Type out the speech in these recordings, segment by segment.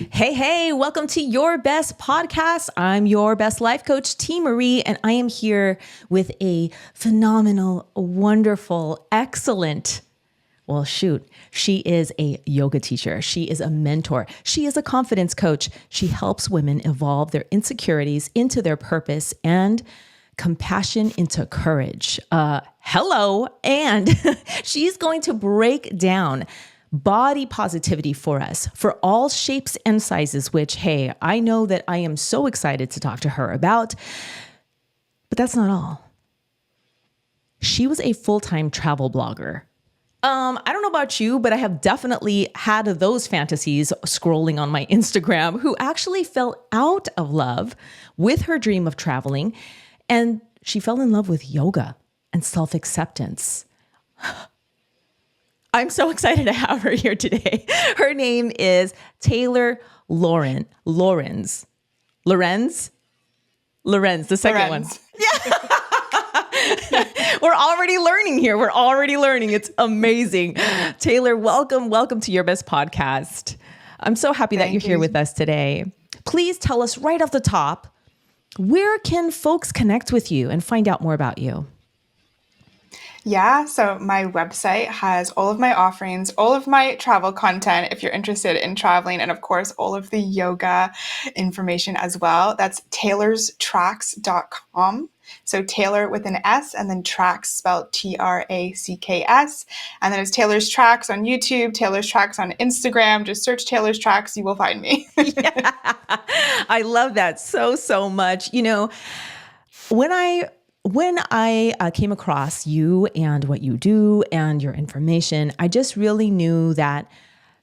Hey, hey, welcome to Your Best Podcast. I'm your best life coach, Teemaree, and I am here with a phenomenal, wonderful, excellent, she is a yoga teacher. She is a mentor. She is a confidence coach. She helps women evolve their insecurities into their purpose and compassion into courage. Hello. And she's going to break down body positivity for us for all shapes and sizes, which, hey, I know that I am so excited to talk to her about, but that's not all. She was a full-time travel blogger. I don't know about you, but I have definitely had those fantasies scrolling on my Instagram who actually fell out of love with her dream of traveling. And she fell in love with yoga and self-acceptance. I'm so excited to have her here today. Her name is Taylor Lorenz, the second one. Yeah. We're already learning here. We're already learning. It's amazing. Taylor, welcome to Your Best Podcast. I'm so happy that you're here with us today. Please tell us right off the top, where can folks connect with you and find out more about you? Yeah, so my website has all of my offerings, all of my travel content if you're interested in traveling, and of course, all of the yoga information as well. That's taylorstracks.com. So Taylor with an S and then tracks spelled Tracks. And then it's Taylor's Tracks on YouTube, Taylor's Tracks on Instagram. Just search Taylor's Tracks, you will find me. Yeah. I love that so much. You know, when I came across you and what you do and your information, I just really knew that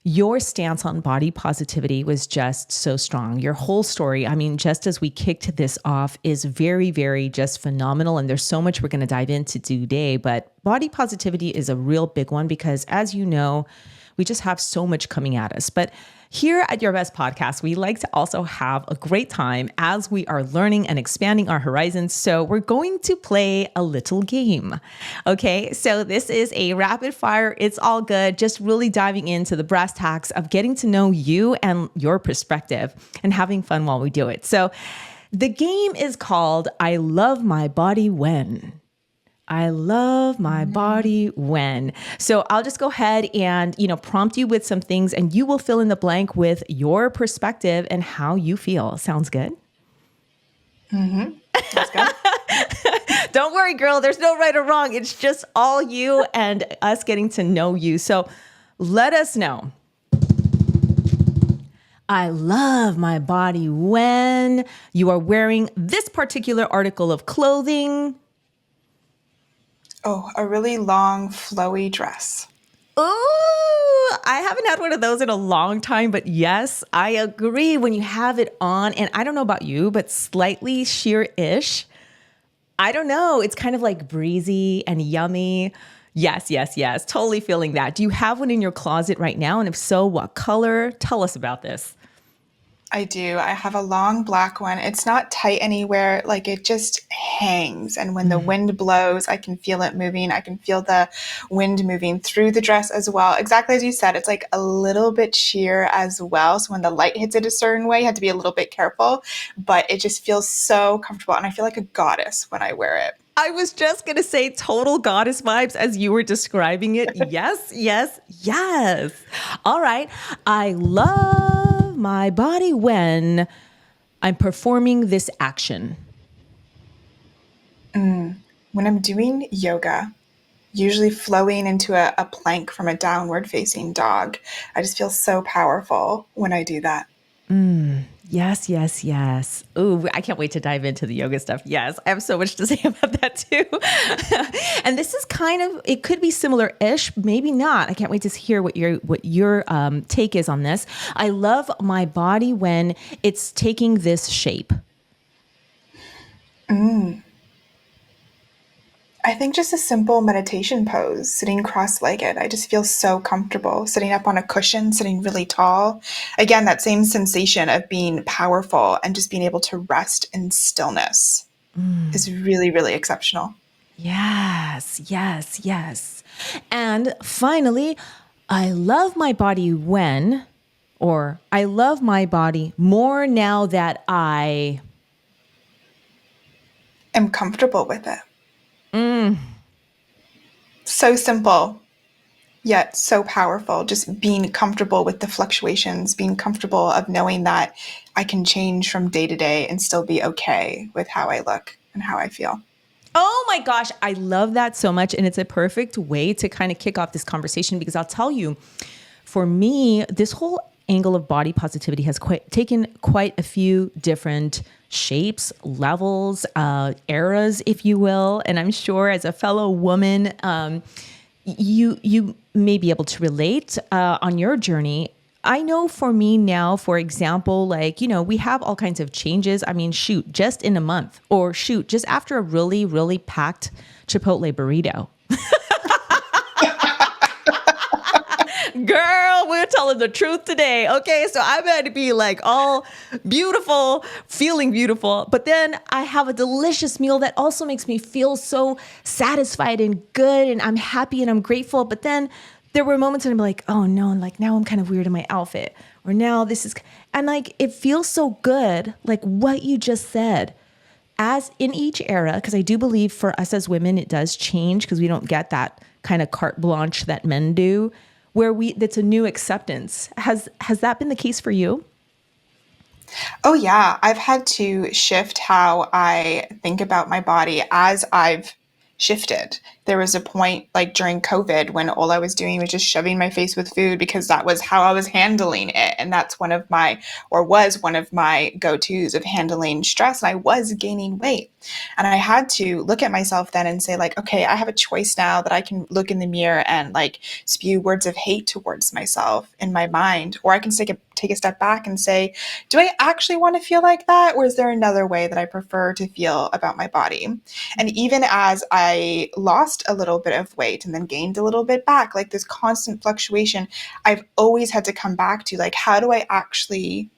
your stance on body positivity was just so strong. Your whole story, I mean, just as we kicked this off, is very, very just phenomenal. And there's so much we're going to dive into today. But body positivity is a real big one because, as you know, we just have so much coming at us. But here at Your Best Podcast, we like to also have a great time as we are learning and expanding our horizons. So we're going to play a little game. Okay, so this is a rapid fire. It's all good. Just really diving into the brass tacks of getting to know you and your perspective and having fun while we do it. So the game is called I Love My Body When. I love my body when. So I'll just go ahead and, prompt you with some things and you will fill in the blank with your perspective and how you feel. Sounds good? Mm-hmm. That's good. Don't worry, girl. There's no right or wrong. It's just all you and us getting to know you. So let us know. I love my body when you are wearing this particular article of clothing. Oh, a really long, flowy dress. Oh, I haven't had one of those in a long time, but yes, I agree when you have it on. And I don't know about you, but slightly sheer-ish. I don't know. It's kind of like breezy and yummy. Yes. Totally feeling that. Do you have one in your closet right now? And if so, what color? Tell us about this. I do. I have a long black one. It's not tight anywhere. Like it just hangs. And when the wind blows, I can feel it moving. I can feel the wind moving through the dress as well. Exactly as you said, it's like a little bit sheer as well. So when the light hits it a certain way, you have to be a little bit careful, but it just feels so comfortable. And I feel like a goddess when I wear it. I was just going to say total goddess vibes as you were describing it. Yes. All right. I love my body when I'm performing this action. When I'm doing yoga, usually flowing into a plank from a downward facing dog, I just feel so powerful when I do that. Yes. Ooh, I can't wait to dive into the yoga stuff. Yes, I have so much to say about that too. And this is it could be similar-ish, maybe not. I can't wait to hear what your take is on this. I love my body when it's taking this shape. I think just a simple meditation pose, sitting cross-legged. I just feel so comfortable sitting up on a cushion, sitting really tall. Again, that same sensation of being powerful and just being able to rest in stillness is really, really exceptional. Yes. And finally, I love my body when Or I love my body more now that I'm comfortable with it. So simple, yet so powerful. Just being comfortable with the fluctuations, being comfortable of knowing that I can change from day to day and still be okay with how I look and how I feel. Oh my gosh, I love that so much. And it's a perfect way to kind of kick off this conversation because I'll tell you, for me, this whole angle of body positivity has taken quite a few different shapes, levels, eras, if you will. And I'm sure as a fellow woman, you may be able to relate on your journey. I know for me now, for example, like, we have all kinds of changes. I mean, shoot, just in a month, or shoot, just after a really, really packed Chipotle burrito. Girl, we're telling the truth today. Okay. So I'm going to be like all beautiful, feeling beautiful. But then I have a delicious meal that also makes me feel so satisfied and good. And I'm happy and I'm grateful. But then there were moments when I'm like, oh no, like now I'm kind of weird in my outfit. Or now this is, and like, it feels so good. Like what you just said. As in each era, because I do believe for us as women, it does change because we don't get that kind of carte blanche that men do, where that's a new acceptance. Has that been the case for you? Oh, yeah. I've had to shift how I think about my body as I've shifted. There was a point like during COVID when all I was doing was just shoving my face with food because that was how I was handling it. And that's was one of my go-tos of handling stress. And I was gaining weight. And I had to look at myself then and say, like, okay, I have a choice now that I can look in the mirror and like spew words of hate towards myself in my mind, or I can take a step back and say, do I actually want to feel like that? Or is there another way that I prefer to feel about my body? And even as I lost a little bit of weight and then gained a little bit back, like this constant fluctuation, I've always had to come back to like, how do I actually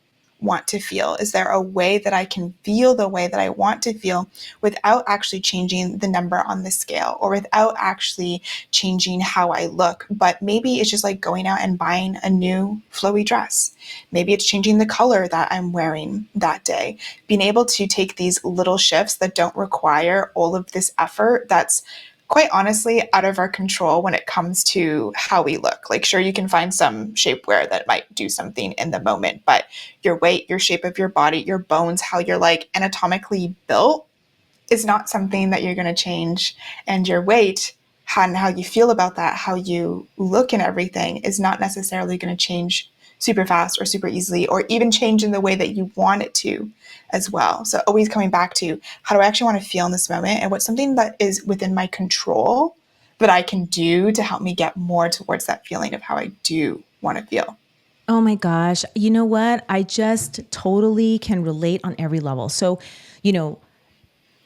want to feel? Is there a way that I can feel the way that I want to feel without actually changing the number on the scale or without actually changing how I look? But maybe it's just like going out and buying a new flowy dress. Maybe it's changing the color that I'm wearing that day. Being able to take these little shifts that don't require all of this effort that's quite honestly out of our control when it comes to how we look. Like, sure, you can find some shapewear that might do something in the moment, but your weight, your shape of your body, your bones, how you're like anatomically built is not something that you're going to change. And your weight and how you feel about that, how you look and everything is not necessarily going to change super fast or super easily, or even change in the way that you want it to as well. So always coming back to how do I actually want to feel in this moment, and what's something that is within my control that I can do to help me get more towards that feeling of how I do want to feel. Oh my gosh. You know what? I just totally can relate on every level. So, you know,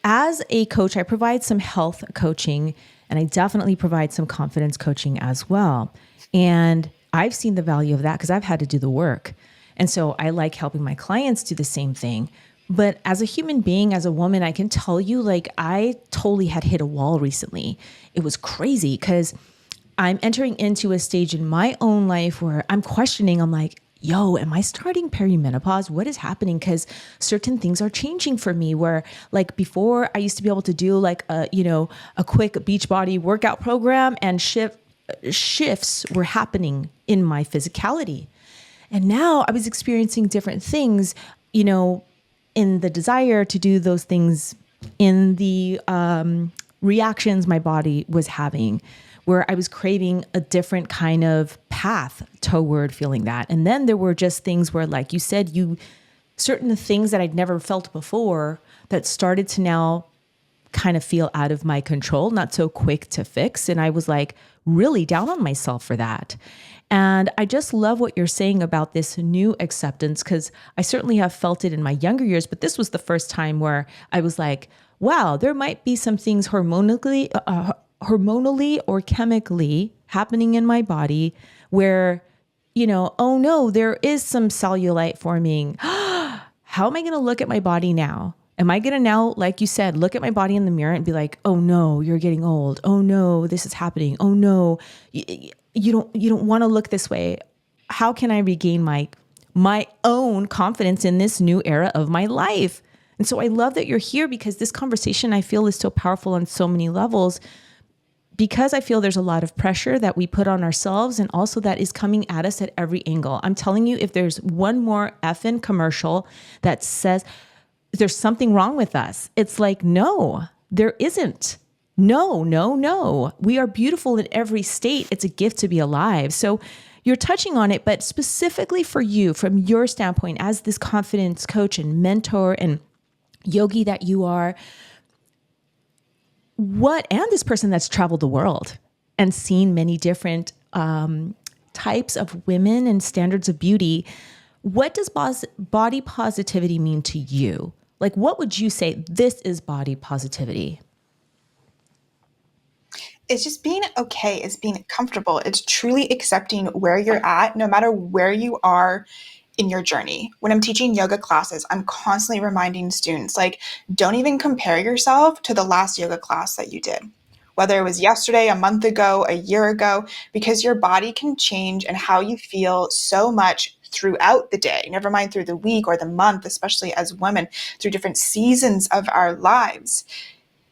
as a coach, I provide some health coaching and I definitely provide some confidence coaching as well. And I've seen the value of that because I've had to do the work. And so I like helping my clients do the same thing. But as a human being, as a woman, I can tell you, like, I totally had hit a wall recently. It was crazy because I'm entering into a stage in my own life where I'm questioning, I'm like, yo, am I starting perimenopause? What is happening? Because certain things are changing for me where like before I used to be able to do like a quick beach body workout program and shifts were happening in my physicality. And now I was experiencing different things, in the desire to do those things, in the reactions my body was having, where I was craving a different kind of path toward feeling that. And then there were just things where, like you said, certain things that I'd never felt before that started to now kind of feel out of my control, not so quick to fix. And I was like really down on myself for that. And I just love what you're saying about this new acceptance, because I certainly have felt it in my younger years, but this was the first time where I was like, wow, there might be some things hormonally or chemically happening in my body where, oh no, there is some cellulite forming. How am I going to look at my body now? Am I going to now, like you said, look at my body in the mirror and be like, oh no, you're getting old. Oh no, this is happening. Oh no, you don't want to look this way. How can I regain my my own confidence in this new era of my life. And so I love that you're here, because this conversation, I feel, is so powerful on so many levels, because I feel there's a lot of pressure that we put on ourselves, and also that is coming at us at every angle. I'm telling you, if there's one more effing commercial that says there's something wrong with us, it's like, no, there isn't. No, no, no. We are beautiful in every state. It's a gift to be alive. So you're touching on it, but specifically for you, from your standpoint as this confidence coach and mentor and yogi that you are, and this person that's traveled the world and seen many different types of women and standards of beauty, what does body positivity mean to you? Like, what would you say this is body positivity? It's just being okay. It's being comfortable. It's truly accepting where you're at, no matter where you are in your journey. When I'm teaching yoga classes, I'm constantly reminding students, like, don't even compare yourself to the last yoga class that you did, whether it was yesterday, a month ago, a year ago, because your body can change and how you feel so much throughout the day, never mind through the week or the month, especially as women, through different seasons of our lives.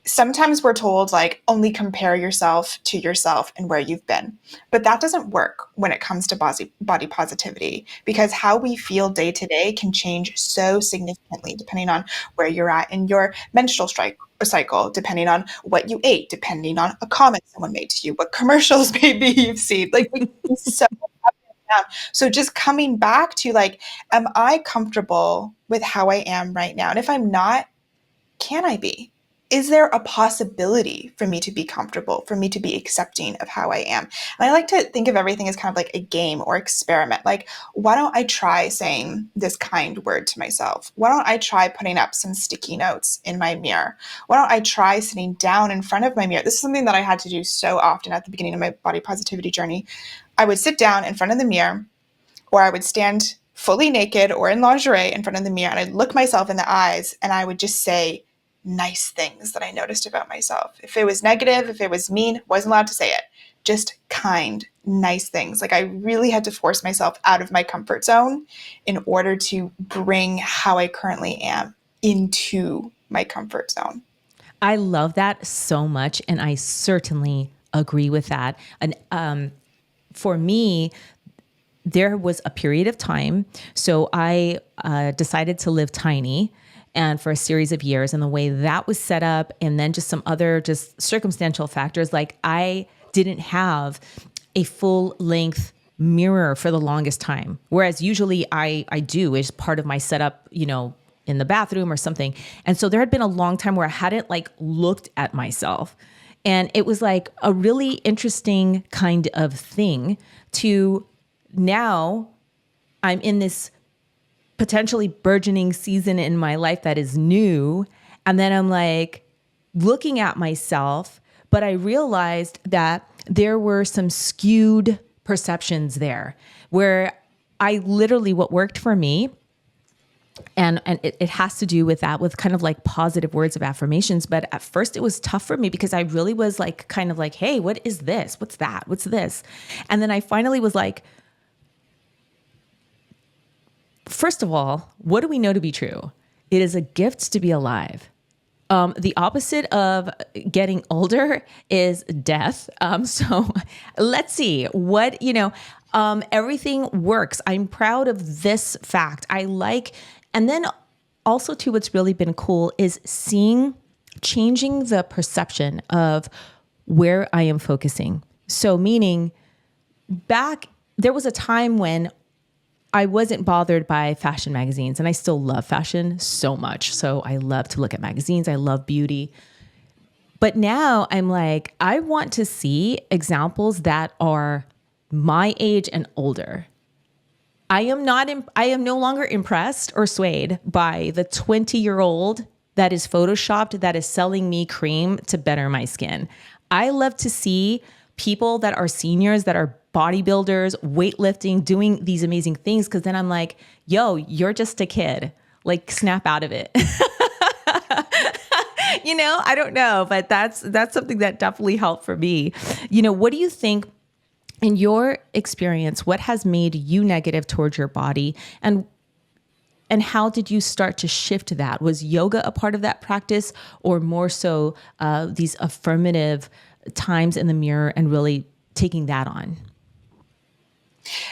Sometimes we're told, like, only compare yourself to yourself and where you've been. But that doesn't work when it comes to body positivity, because how we feel day to day can change so significantly depending on where you're at in your menstrual cycle, depending on what you ate, depending on a comment someone made to you, what commercials maybe you've seen. Like, we can be so up and down. So just coming back to, like, am I comfortable with how I am right now? And if I'm not, can I be? Is there a possibility for me to be comfortable, for me to be accepting of how I am? And I like to think of everything as kind of like a game or experiment. Like, why don't I try saying this kind word to myself? Why don't I try putting up some sticky notes in my mirror? Why don't I try sitting down in front of my mirror? This is something that I had to do so often at the beginning of my body positivity journey. I would sit down in front of the mirror, or I would stand fully naked or in lingerie in front of the mirror, and I'd look myself in the eyes and I would just say nice things that I noticed about myself. If it was negative, if it was mean, wasn't allowed to say it. Just kind, nice things. Like, I really had to force myself out of my comfort zone in order to bring how I currently am into my comfort zone. I love that so much, and I certainly agree with that. And for me, there was a period of time. So I decided to live tiny, and for a series of years, and the way that was set up, and then just some other just circumstantial factors, like I didn't have a full length mirror for the longest time. Whereas usually I do as part of my setup, in the bathroom or something. And so there had been a long time where I hadn't like looked at myself. And it was like a really interesting kind of thing to now I'm in this potentially burgeoning season in my life that is new. And then I'm like looking at myself, but I realized that there were some skewed perceptions there where I literally, what worked for me, and it has to do with that, with kind of like positive words of affirmations. But at first it was tough for me because I really was like, kind of like, hey, what is this? What's that? What's this? And then I finally was like, first of all, what do we know to be true? It is a gift to be alive. The opposite of getting older is death. So let's see what, everything works. I'm proud of this fact. And then also too, what's really been cool is changing the perception of where I am focusing. So meaning there was a time when I wasn't bothered by fashion magazines, and I still love fashion so much. So I love to look at magazines. I love beauty. But now I'm like, I want to see examples that are my age and older. I am no longer impressed or swayed by the 20-year-old that is photoshopped, that is selling me cream to better my skin. I love to see people that are seniors, that are bodybuilders, weightlifting, doing these amazing things. Cause then I'm like, yo, you're just a kid, like snap out of it. I don't know, but that's something that definitely helped for me. What do you think In your experience, what has made you negative towards your body, and how did you start to shift that? Was yoga a part of that practice, or more so these affirmative times in the mirror and really taking that on?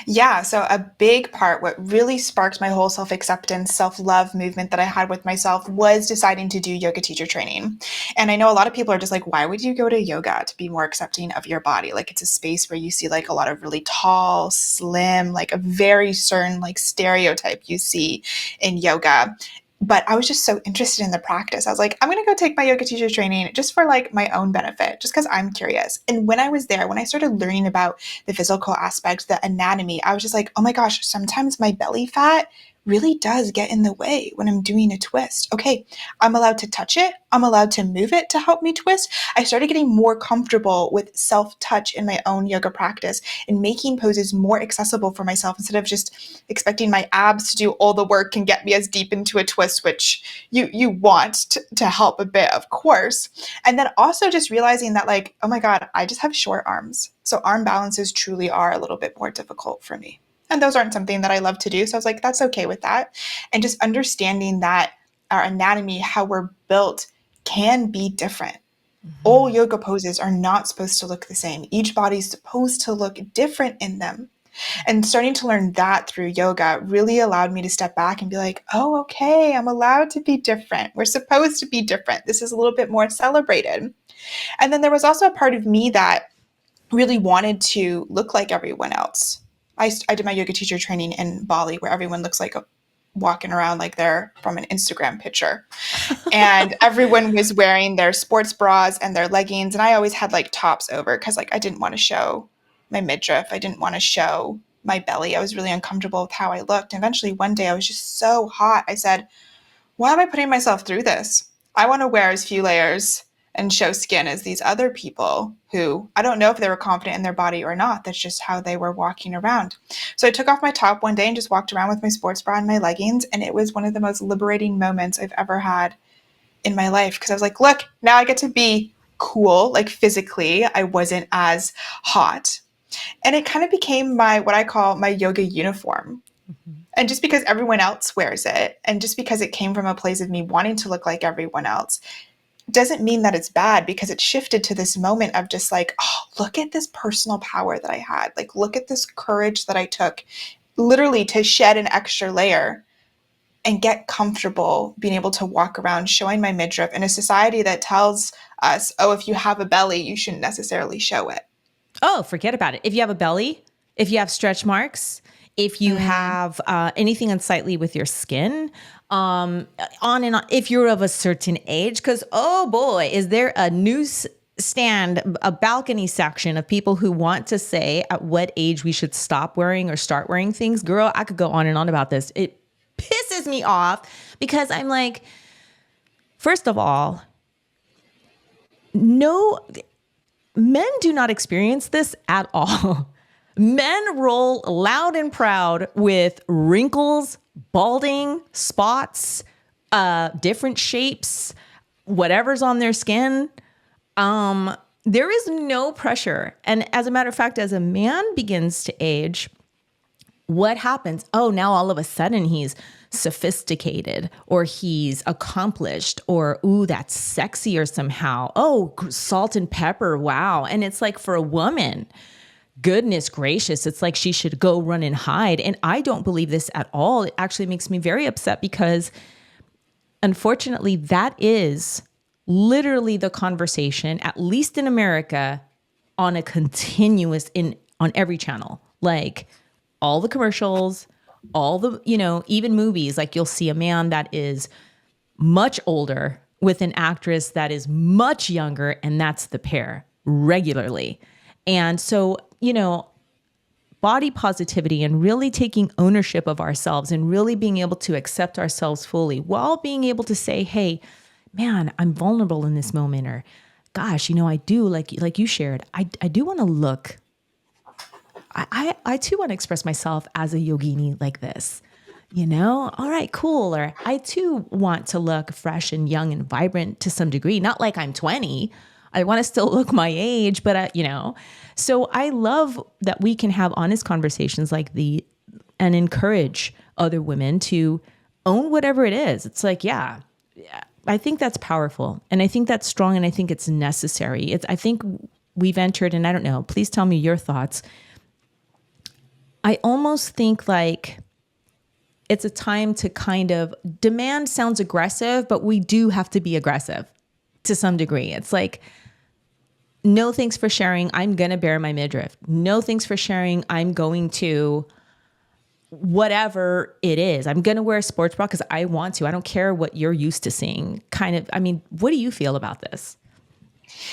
Yeah, so a big part, what really sparked my whole self acceptance, self love movement that I had with myself was deciding to do yoga teacher training. And I know a lot of people are just like, why would you go to yoga to be more accepting of your body? Like, it's a space where you see like a lot of really tall, slim, like a very certain like stereotype you see in yoga. But I was just so interested in the practice. I was like, I'm going to go take my yoga teacher training just for like my own benefit, just because I'm curious. And when I was there, when I started learning about the physical aspect, the anatomy, I was just like, oh my gosh, sometimes my belly fat really does get in the way when I'm doing a twist. Okay, I'm allowed to touch it. I'm allowed to move it to help me twist. I started getting more comfortable with self-touch in my own yoga practice and making poses more accessible for myself instead of just expecting my abs to do all the work and get me as deep into a twist, which you want to help a bit, of course. And then also just realizing that like, oh my God, I just have short arms. So arm balances truly are a little bit more difficult for me. And those aren't something that I love to do. So I was like, that's okay with that. And just understanding that our anatomy, how we're built, can be different. All yoga poses are not supposed to look the same. Each body's supposed to look different in them. And starting to learn that through yoga really allowed me to step back and be like, oh, okay, I'm allowed to be different. We're supposed to be different. This is a little bit more celebrated. And then there was also a part of me that really wanted to look like everyone else. I did my yoga teacher training in Bali where everyone looks like walking around like they're from an Instagram picture. And everyone was wearing their sports bras and their leggings. And I always had like tops over because like I didn't want to show my midriff. I didn't want to show my belly. I was really uncomfortable with how I looked. And eventually one day I was just so hot. I said, why am I putting myself through this? I want to wear as few layers and show skin as these other people who I don't know if they were confident in their body or not. That's just how they were walking around. So I took off my top one day and just walked around with my sports bra and my leggings. And it was one of the most liberating moments I've ever had in my life because I was like, look, now I get to be cool. Like physically, I wasn't as hot. And it kind of became my, what I call my yoga uniform. And just because everyone else wears it, and just because it came from a place of me wanting to look like everyone else, doesn't mean that it's bad because it shifted to this moment of just like, oh, look at this personal power that I had. Like, look at this courage that I took literally to shed an extra layer and get comfortable being able to walk around showing my midriff in a society that tells us, oh, if you have a belly, you shouldn't necessarily show it. Oh, forget about it. If you have a belly, if you have stretch marks, if you have anything unsightly with your skin, on and on, if you're of a certain age, because, oh boy, is there a newsstand, a balcony section of people who want to say at what age we should stop wearing or start wearing things. Girl, I could go on and on about this. It pisses me off because I'm like, first of all, no, men do not experience this at all. Men roll loud and proud with wrinkles, balding, spots, different shapes, whatever's on their skin. There is no pressure. And as a matter of fact, as a man begins to age, what happens? Oh, now all of a sudden he's sophisticated or he's accomplished or, ooh, that's sexier somehow. Oh, salt and pepper. Wow. And it's like for a woman, goodness gracious, it's like she should go run and hide. And I don't believe this at all. It actually makes me very upset because unfortunately, that is literally the conversation, at least in America, on a continuous on every channel. Like all the commercials, all the, even movies, like you'll see a man that is much older with an actress that is much younger, and that's the pair regularly. And so, body positivity and really taking ownership of ourselves and really being able to accept ourselves fully while being able to say, hey, man, I'm vulnerable in this moment, or gosh, I do, like you shared, I do want to look, I too want to express myself as a yogini like this, all right, cool. Or I too want to look fresh and young and vibrant to some degree, not like I'm 20, I want to still look my age, but so I love that we can have honest conversations like and encourage other women to own whatever it is. It's like, yeah, I think that's powerful, and I think that's strong, and I think it's necessary. I think we've entered, and I don't know, please tell me your thoughts. I almost think like it's a time to kind of demand sounds aggressive, but we do have to be aggressive to some degree. It's like, no, thanks for sharing. I'm going to bare my midriff. No, thanks for sharing. I'm going to whatever it is. I'm going to wear a sports bra because I want to. I don't care what you're used to seeing. Kind of, I mean, what do you feel about this?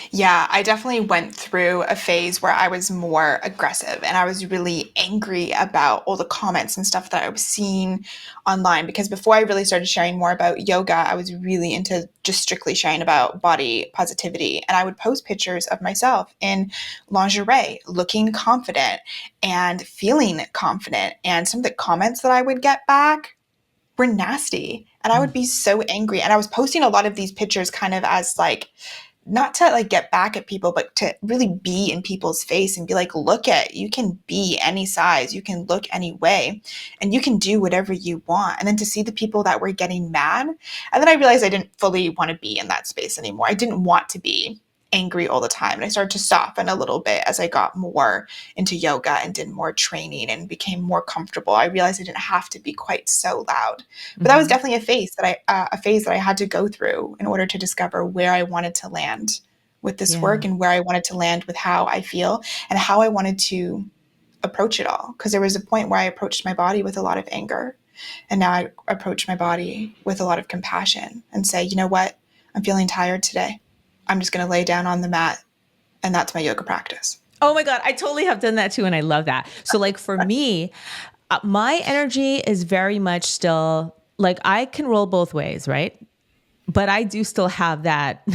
Yeah, I definitely went through a phase where I was more aggressive and I was really angry about all the comments and stuff that I was seeing online. Because before I really started sharing more about yoga, I was really into just strictly sharing about body positivity. And I would post pictures of myself in lingerie, looking confident and feeling confident. And some of the comments that I would get back were nasty. And I would be so angry. And I was posting a lot of these pictures kind of as like, not to like get back at people, but to really be in people's face and be like, look at, you can be any size, you can look any way, and you can do whatever you want. And then to see the people that were getting mad. And then I realized I didn't fully want to be in that space anymore. I didn't want to be angry all the time. And I started to soften a little bit as I got more into yoga and did more training and became more comfortable. I realized I didn't have to be quite so loud. But that was definitely a phase that I had to go through in order to discover where I wanted to land with this Yeah. work and where I wanted to land with how I feel and how I wanted to approach it all. Because there was a point where I approached my body with a lot of anger. And now I approach my body with a lot of compassion and say, you know what? I'm feeling tired today. I'm just going to lay down on the mat, and that's my yoga practice. Oh my God, I totally have done that too. And I love that. So like for me, my energy is very much still like I can roll both ways, right? But I do still have that,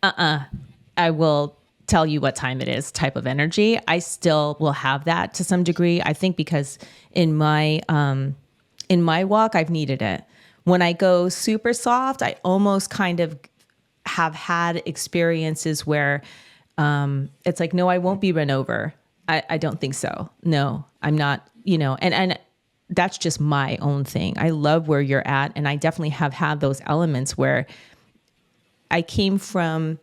I will tell you what time it is type of energy. I still will have that to some degree. I think because in my walk, I've needed it. When I go super soft, I almost kind of have had experiences where it's like, no, I won't be run over. I don't think so. No, I'm not, and that's just my own thing. I love where you're at. And I definitely have had those elements where I came from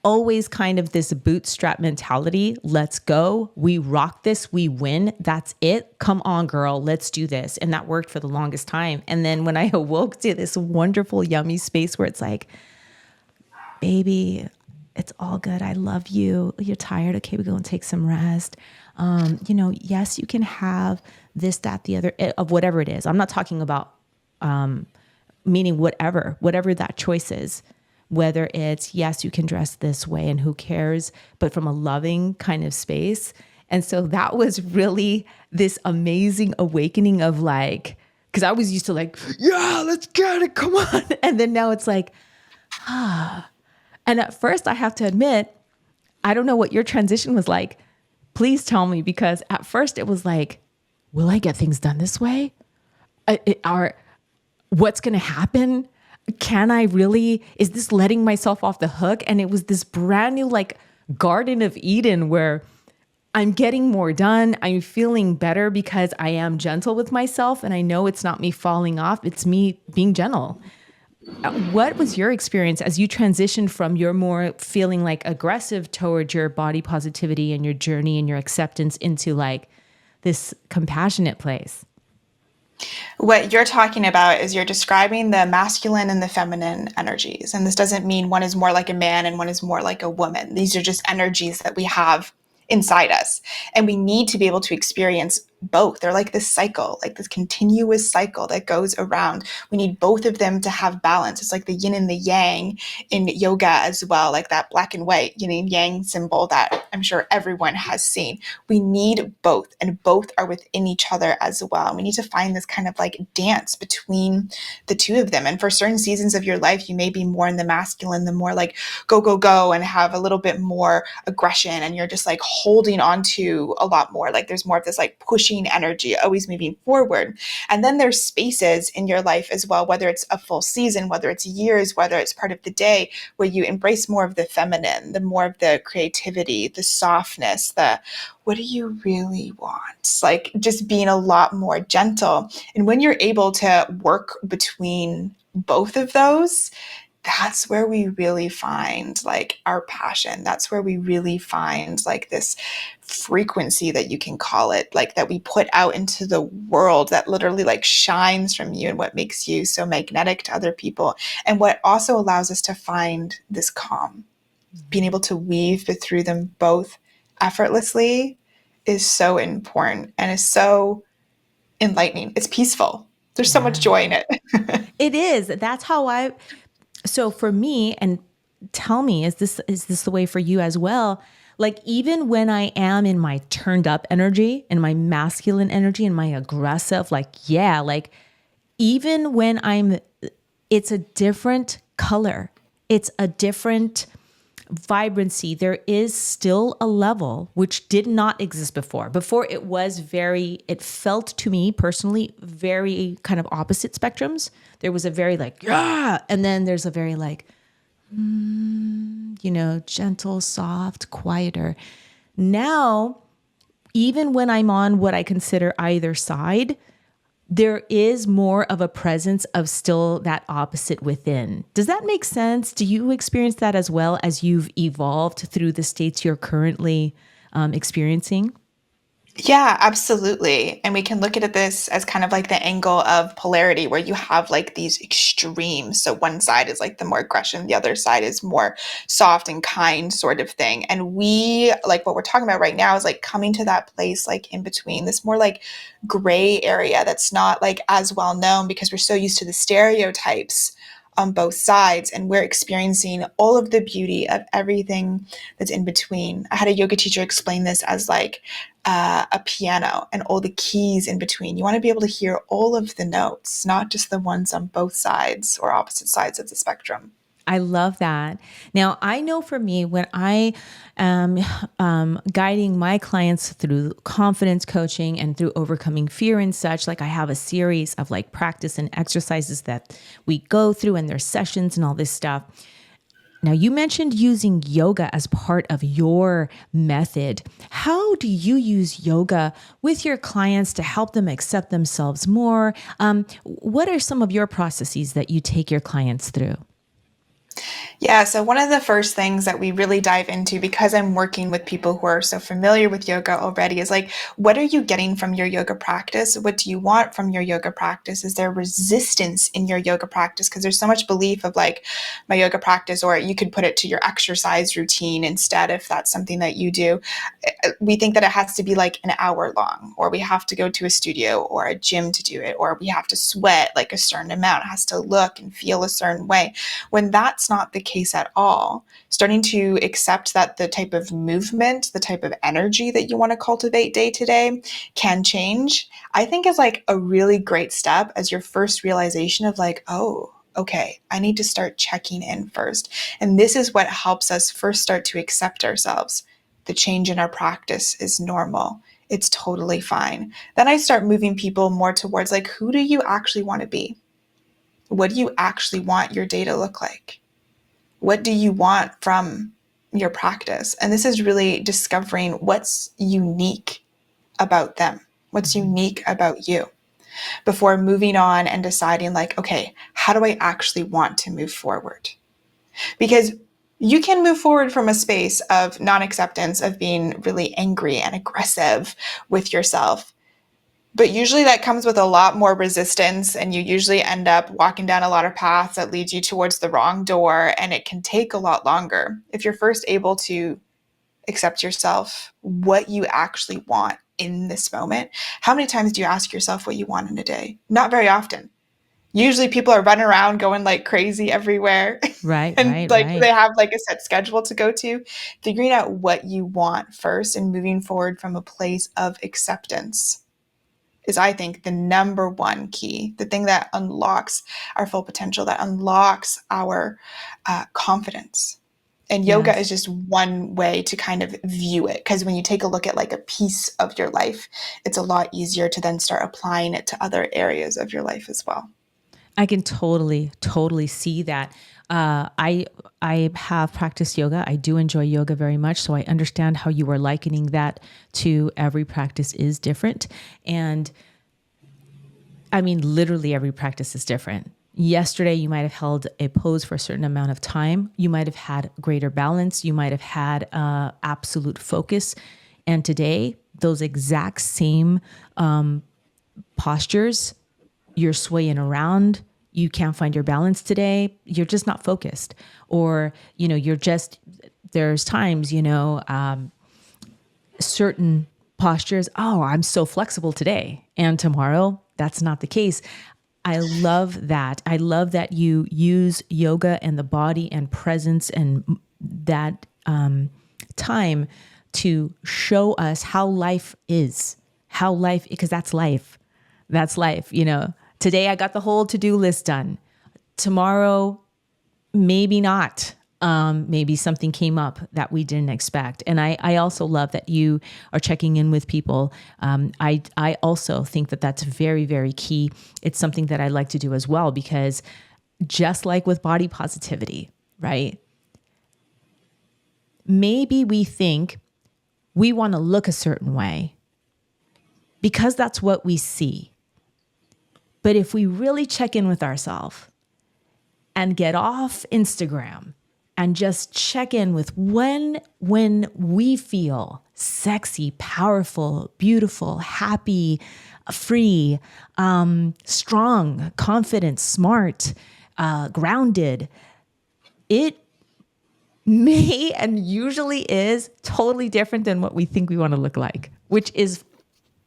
always kind of this bootstrap mentality. Let's go. We rock this. We win. That's it. Come on, girl. Let's do this. And that worked for the longest time. And then when I awoke to this wonderful, yummy space where it's like, baby, it's all good. I love you. You're tired. Okay, we go and take some rest. Yes, you can have this, that, the other, of whatever it is. I'm not talking about meaning whatever that choice is, whether it's, yes, you can dress this way and who cares, but from a loving kind of space. And so that was really this amazing awakening of like, because I was used to like, yeah, let's get it. Come on. And then now it's like, And at first I have to admit, I don't know what your transition was like. Please tell me, because at first it was like, will I get things done this way? What's going to happen? Can I really, is this letting myself off the hook? And it was this brand new like Garden of Eden where I'm getting more done. I'm feeling better because I am gentle with myself. And I know it's not me falling off. It's me being gentle. What was your experience as you transitioned from your more feeling like aggressive towards your body positivity and your journey and your acceptance into like this compassionate place? What you're talking about is you're describing the masculine and the feminine energies. And this doesn't mean one is more like a man and one is more like a woman. These are just energies that we have inside us. And we need to be able to experience both. They're like this cycle, like this continuous cycle that goes around. We need both of them to have balance. It's like the yin and the yang in yoga as well, like that black and white yin and yang symbol that I'm sure everyone has seen. We need both, and both are within each other as well. We need to find this kind of like dance between the two of them. And for certain seasons of your life, you may be more in the masculine, the more like go, go, go, and have a little bit more aggression. And you're just like holding on to a lot more. Like there's more of this like push pushing energy, always moving forward. And then there's spaces in your life as well, whether it's a full season, whether it's years, whether it's part of the day, where you embrace more of the feminine, the more of the creativity, the softness, the what do you really want? Like just being a lot more gentle. And when you're able to work between both of those, that's where we really find like our passion. That's where we really find like this frequency that you can call it, like that we put out into the world that literally like shines from you and what makes you so magnetic to other people. And what also allows us to find this calm, being able to weave through them both effortlessly is so important and is so enlightening. It's peaceful. There's so much Yeah. joy in it. It is. That's how so for me, and tell me, is this the way for you as well? Like even when I am in my turned up energy and my masculine energy and my aggressive, like, yeah, like even when it's a different color. It's a different vibrancy. There is still a level which did not exist before. Before it felt to me personally, very kind of opposite spectrums. There was a very like, yeah, and then there's a very like, gentle, soft, quieter. Now, even when I'm on what I consider either side, there is more of a presence of still that opposite within. Does that make sense? Do you experience that as well as you've evolved through the states you're currently experiencing? Yeah, absolutely. And we can look at this as kind of like the angle of polarity where you have like these extremes. So one side is like the more aggression, the other side is more soft and kind sort of thing. And we like what we're talking about right now is like coming to that place like in between, this more like gray area that's not like as well known because we're so used to the stereotypes on both sides and we're experiencing all of the beauty of everything that's in between. I had a yoga teacher explain this as like a piano and all the keys in between. You want to be able to hear all of the notes, not just the ones on both sides or opposite sides of the spectrum. I love that. Now, I know for me, when I am guiding my clients through confidence coaching and through overcoming fear and such, like I have a series of like practice and exercises that we go through and there's sessions and all this stuff. Now, you mentioned using yoga as part of your method. How do you use yoga with your clients to help them accept themselves more? What are some of your processes that you take your clients through? Yeah, so one of the first things that we really dive into, because I'm working with people who are so familiar with yoga already, is like, what are you getting from your yoga practice? What do you want from your yoga practice? Is there resistance in your yoga practice? Because there's so much belief of like my yoga practice, or you could put it to your exercise routine instead, if that's something that you do. We think that it has to be like an hour long, or we have to go to a studio or a gym to do it, or we have to sweat like a certain amount. It has to look and feel a certain way. When that's not the case at all, starting to accept that the type of movement, the type of energy that you want to cultivate day to day can change, I think is like a really great step as your first realization of like, oh, okay, I need to start checking in first. And this is what helps us first start to accept ourselves. The change in our practice is normal. It's totally fine. Then I start moving people more towards like, who do you actually want to be? What do you actually want your day to look like? What do you want from your practice? And this is really discovering what's unique about them, what's unique about you, before moving on and deciding like, okay, how do I actually want to move forward? Because you can move forward from a space of non-acceptance, of being really angry and aggressive with yourself. But usually that comes with a lot more resistance, and you usually end up walking down a lot of paths that leads you towards the wrong door, and it can take a lot longer. If you're first able to accept yourself, what you actually want in this moment. How many times do you ask yourself what you want in a day? Not very often. Usually people are running around going like crazy everywhere Right, and right, like they right. have like a set schedule to go to. Figuring out what you want first and moving forward from a place of acceptance is, I think, the number one key, the thing that unlocks our full potential, that unlocks our confidence. And yoga is Yes. just one way to kind of view it. Because when you take a look at like a piece of your life, it's a lot easier to then start applying it to other areas of your life as well. I can totally, totally see that. I have practiced yoga. I do enjoy yoga very much, so I understand how you are likening that to every practice is different. And I mean, literally every practice is different. Yesterday, you might have held a pose for a certain amount of time. You might have had greater balance. You might have had absolute focus. And today, those exact same postures, you're swaying around. You can't find your balance today. You're just not focused. Or, there's times, certain postures, oh, I'm so flexible today. And tomorrow, that's not the case. I love that. I love that you use yoga and the body and presence and that time to show us how life is, because that's life. That's life. Today I got the whole to-do list done. Tomorrow, maybe not. Maybe something came up that we didn't expect. And I also love that you are checking in with people. I also think that that's very, very key. It's something that I like to do as well, because just like with body positivity, right? Maybe we think we want to look a certain way because that's what we see. But if we really check in with ourselves and get off Instagram and just check in with when we feel sexy, powerful, beautiful, happy, free, strong, confident, smart, grounded, it may and usually is totally different than what we think we want to look like, which is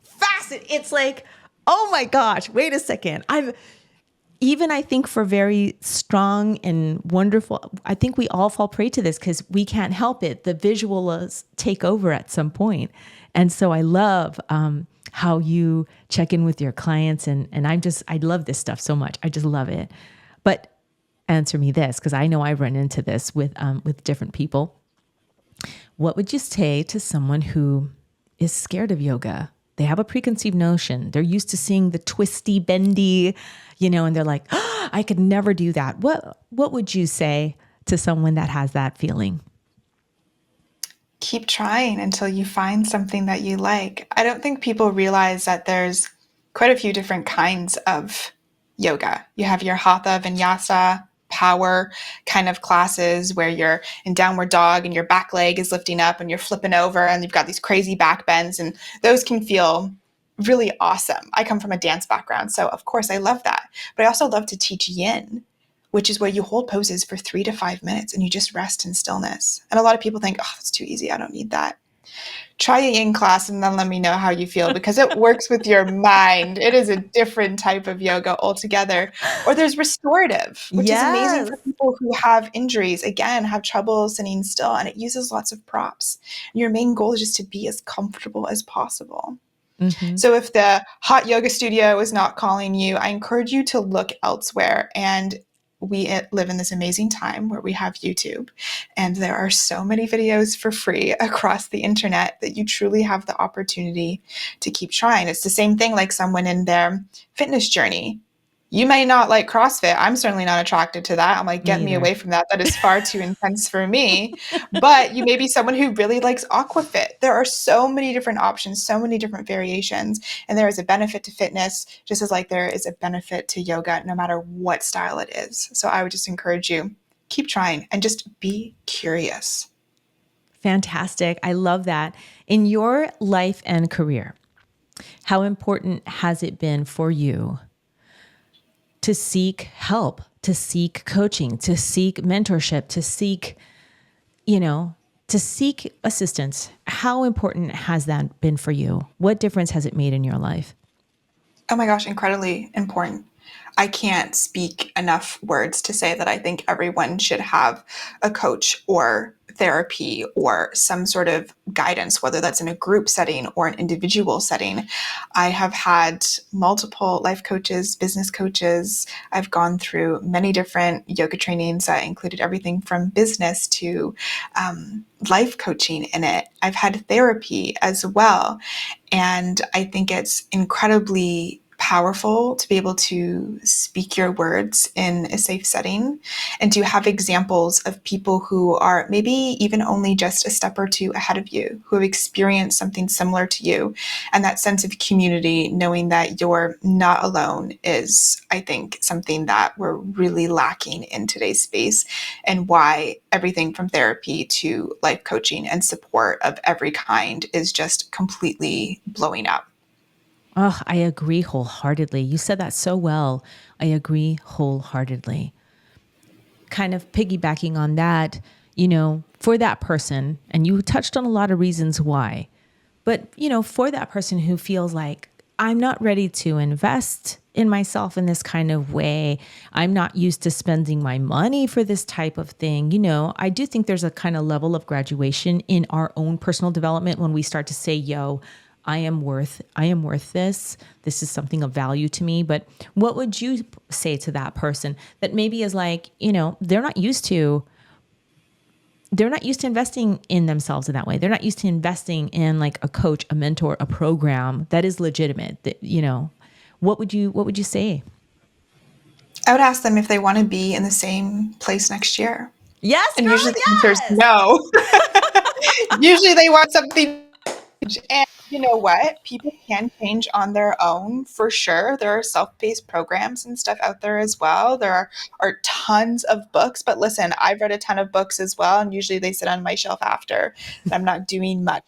fascinating. It's like, oh my gosh, wait a second. I think for very strong and wonderful, I think we all fall prey to this because we can't help it. The visuals take over at some point. And so I love how you check in with your clients. And I love this stuff so much. I just love it. But answer me this, because I know I run into this with different people. What would you say to someone who is scared of yoga? They have a preconceived notion. They're used to seeing the twisty, bendy, and they're like, oh, I could never do that. What would you say to someone that has that feeling? Keep trying until you find something that you like. I don't think people realize that there's quite a few different kinds of yoga. You have your hatha, vinyasa, power kind of classes where you're in downward dog and your back leg is lifting up and you're flipping over and you've got these crazy back bends, and those can feel really awesome. I come from a dance background, so of course I love that. But I also love to teach yin, which is where you hold poses for 3 to 5 minutes and you just rest in stillness. And a lot of people think, oh, that's too easy. I don't need that. Try a yin class and then let me know how you feel, because it works with your mind. It is a different type of yoga altogether. Or there's restorative, which is amazing Yes. for people who have injuries, again, have trouble sitting still, and it uses lots of props. And your main goal is just to be as comfortable as possible. Mm-hmm. So if the hot yoga studio is not calling you, I encourage you to look elsewhere. And we live in this amazing time where we have YouTube, and there are so many videos for free across the internet that you truly have the opportunity to keep trying. It's the same thing like someone in their fitness journey. You may not like CrossFit. I'm certainly not attracted to that. I'm like, Me get me either. away from that. That is far too intense for me. But you may be someone who really likes aquafit. There are so many different options, so many different variations, and there is a benefit to fitness, just as like there is a benefit to yoga, no matter what style it is. So I would just encourage you, keep trying and just be curious. Fantastic. I love that. In your life and career, how important has it been for you to seek help, to seek coaching, to seek mentorship, to seek assistance? How important has that been for you? What difference has it made in your life? Oh my gosh, incredibly important. I can't speak enough words to say that I think everyone should have a coach or therapy or some sort of guidance, whether that's in a group setting or an individual setting. I have had multiple life coaches, business coaches. I've gone through many different yoga trainings that included everything from business to life coaching in it. I've had therapy as well. And I think it's incredibly powerful to be able to speak your words in a safe setting and to have examples of people who are maybe even only just a step or two ahead of you, who have experienced something similar to you. And that sense of community, knowing that you're not alone, is, I think, something that we're really lacking in today's space, and why everything from therapy to life coaching and support of every kind is just completely blowing up. Oh, I agree wholeheartedly. You said that so well. I agree wholeheartedly. Kind of piggybacking on that, for that person, and you touched on a lot of reasons why, but, for that person who feels like, I'm not ready to invest in myself in this kind of way, I'm not used to spending my money for this type of thing. I do think there's a kind of level of graduation in our own personal development when we start to say, yo, I am worth this. This is something of value to me. But what would you say to that person that maybe is like, they're not used to investing in themselves in that way. They're not used to investing in like a coach, a mentor, a program that is legitimate. What would you say? I would ask them if they want to be in the same place next year. Yes, And girl, usually the answer is yes. no. Usually they want something. And you know what? People can change on their own for sure. There are self-paced programs and stuff out there as well. Are tons of books. But listen, I've read a ton of books as well. And usually they sit on my shelf after. And I'm not doing much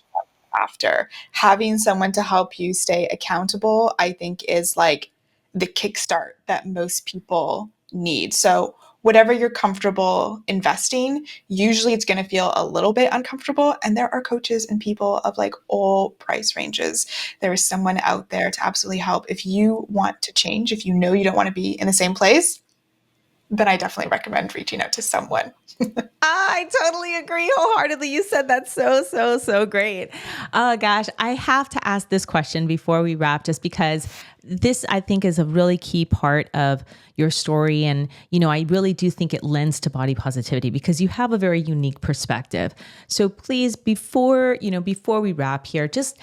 after. Having someone to help you stay accountable, I think, is like the kickstart that most people need. So whatever you're comfortable investing, usually it's going to feel a little bit uncomfortable. And there are coaches and people of like all price ranges. There is someone out there to absolutely help. If you want to change, if you know you don't want to be in the same place, then I definitely recommend reaching out to someone. I totally agree wholeheartedly. You said that so great. Oh gosh, I have to ask this question before we wrap, just because this, I think, is a really key part of your story. And, I really do think it lends to body positivity because you have a very unique perspective. So please, before we wrap here, just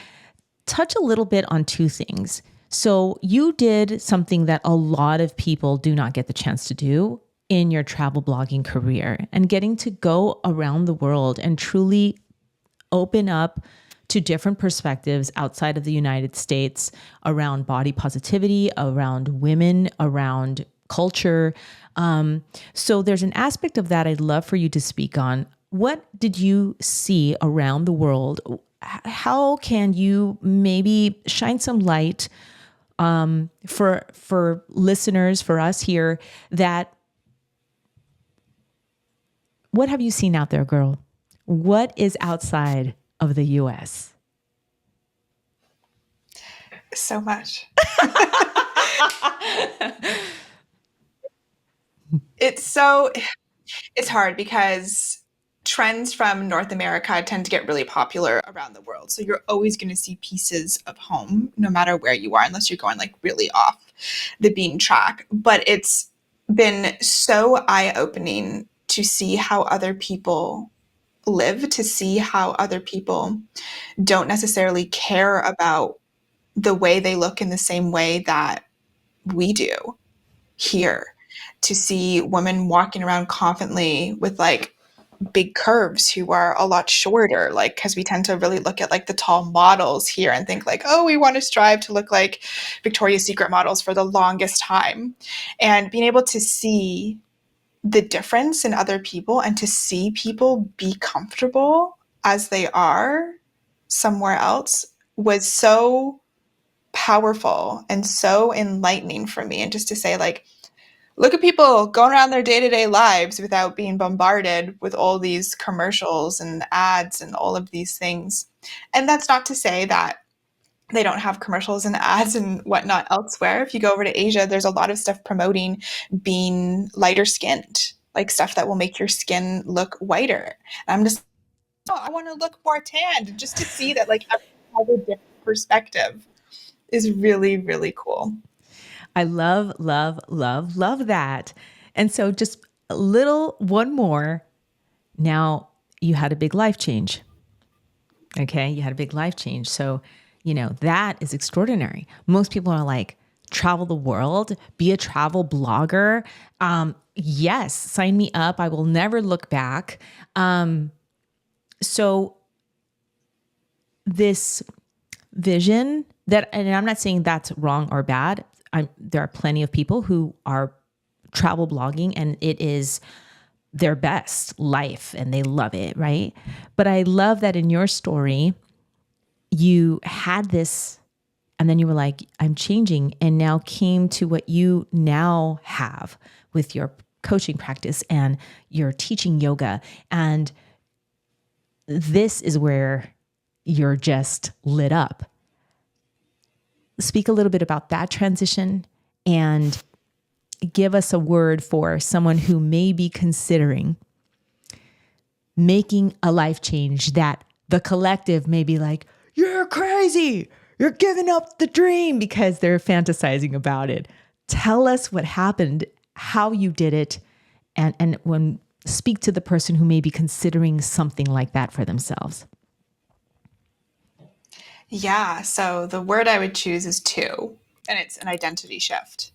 touch a little bit on two things. So you did something that a lot of people do not get the chance to do in your travel blogging career, and getting to go around the world and truly open up to different perspectives outside of the United States around body positivity, around women, around culture. So there's an aspect of that I'd love for you to speak on. What did you see around the world? How can you maybe shine some light for listeners, for us here, that what have you seen out there, girl? What is outside of the US? So much. It's hard because trends from North America tend to get really popular around the world. So you're always going to see pieces of home no matter where you are, unless you're going like really off the beaten track. But it's been so eye-opening to see how other people live, to see how other people don't necessarily care about the way they look in the same way that we do here. To see women walking around confidently with like big curves who are a lot shorter, like, because we tend to really look at like the tall models here and think like, oh, we want to strive to look like Victoria's Secret models for the longest time. And being able to see the difference in other people and to see people be comfortable as they are somewhere else was so powerful and so enlightening for me. And just to say, like, look at people going around their day-to-day lives without being bombarded with all these commercials and ads and all of these things. And that's not to say that they don't have commercials and ads and whatnot elsewhere. If you go over to Asia, there's a lot of stuff promoting being lighter skinned, like stuff that will make your skin look whiter. And I'm just oh, I want to look more tanned, just to see that like everyone has a different perspective is really, really cool. I love, love, love, love that. And so just a little one more. Now you had a big life change. Okay. You had a big life change. So, that is extraordinary. Most people are like, travel the world, be a travel blogger. Yes, sign me up. I will never look back. So this vision that, and I'm not saying that's wrong or bad. There are plenty of people who are travel blogging and it is their best life and they love it, right? But I love that in your story, you had this and then you were like, I'm changing, and now came to what you now have with your coaching practice and your teaching yoga. And this is where you're just lit up. Speak a little bit about that transition and give us a word for someone who may be considering making a life change that the collective may be like, you're crazy. You're giving up the dream, because they're fantasizing about it. Tell us what happened, how you did it, and when speak to the person who may be considering something like that for themselves. Yeah, so the word I would choose is two, and it's an identity shift.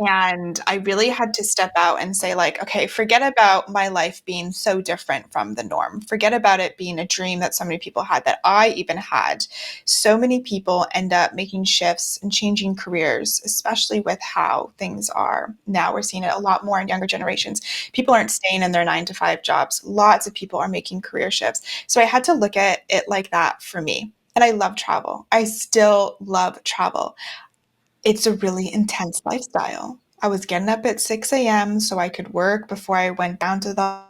And I really had to step out and say, like, okay, forget about my life being so different from the norm. Forget about it being a dream that so many people had, that I even had. So many people end up making shifts and changing careers, especially with how things are now. We're seeing it a lot more in younger generations. People aren't staying in their 9 to 5 jobs. Lots of people are making career shifts. So I had to look at it like that for me. And I love travel. I still love travel. It's a really intense lifestyle. I was getting up at 6 a.m. so I could work before I went down to the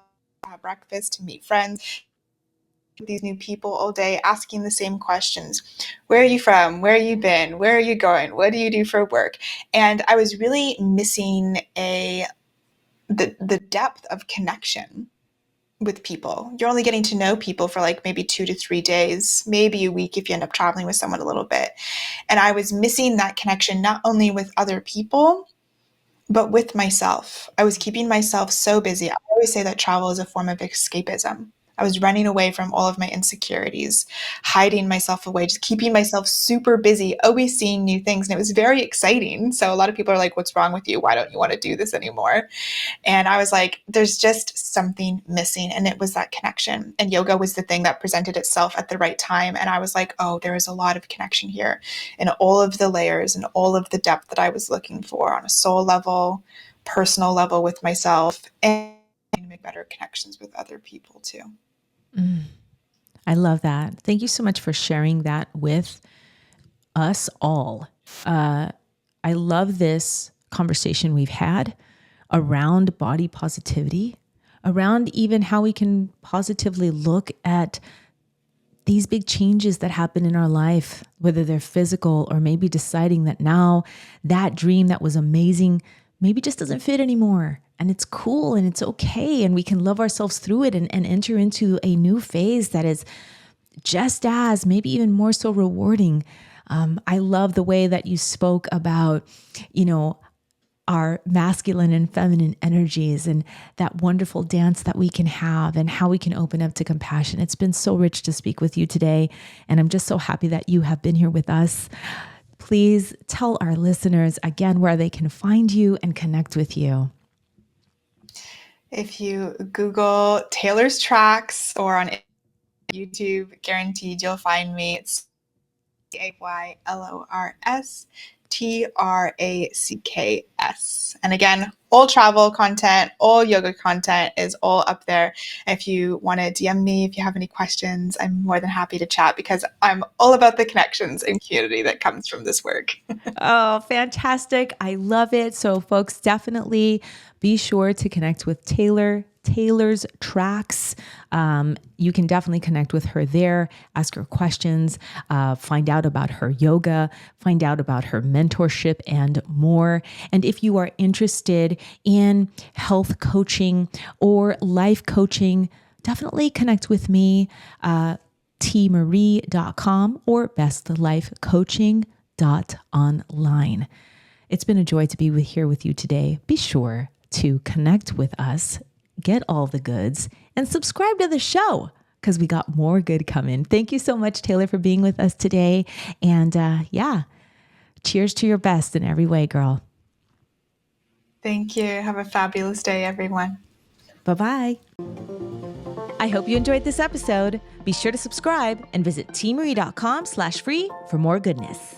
have breakfast to meet friends, these new people all day, asking the same questions. Where are you from? Where have you been? Where are you going? What do you do for work? And I was really missing the depth of connection with people. You're only getting to know people for like maybe 2 to 3 days, maybe a week if you end up traveling with someone a little bit. And I was missing that connection, not only with other people, but with myself. I was keeping myself so busy. I always say that travel is a form of escapism. I was running away from all of my insecurities, hiding myself away, just keeping myself super busy, always seeing new things. And it was very exciting. So a lot of people are like, what's wrong with you? Why don't you want to do this anymore? And I was like, there's just something missing. And it was that connection. And yoga was the thing that presented itself at the right time. And I was like, oh, there is a lot of connection here in all of the layers and all of the depth that I was looking for on a soul level, personal level with myself, and make better connections with other people too. I love that. Thank you so much for sharing that with us all. I love this conversation we've had around body positivity, around even how we can positively look at these big changes that happen in our life, whether they're physical or maybe deciding that now that dream that was amazing maybe just doesn't fit anymore. And it's cool and it's okay. And we can love ourselves through it and enter into a new phase that is just as, maybe even more so rewarding. I love the way that you spoke about, our masculine and feminine energies and that wonderful dance that we can have and how we can open up to compassion. It's been so rich to speak with you today. And I'm just so happy that you have been here with us. Please tell our listeners again where they can find you and connect with you. If you Google Taylor's Tracks or on YouTube, guaranteed you'll find me. It's AYLORSTRACKS. And again, all travel content, all yoga content is all up there. If you want to DM me, if you have any questions, I'm more than happy to chat because I'm all about the connections and community that comes from this work. Oh, fantastic. I love it. So folks, definitely be sure to connect with Taylor's Tracks. You can definitely connect with her there, ask her questions, find out about her yoga, find out about her mentorship and more. And if you are interested in health coaching or life coaching, definitely connect with me, teemaree.com or bestlifecoaching.online. It's been a joy to be here with you today. Be sure to connect with us, get all the goods, and subscribe to the show because we got more good coming. Thank you so much, Taylor, for being with us today. And cheers to your best in every way, girl. Thank you. Have a fabulous day, everyone. Bye-bye. I hope you enjoyed this episode. Be sure to subscribe and visit teemaree.com/free for more goodness.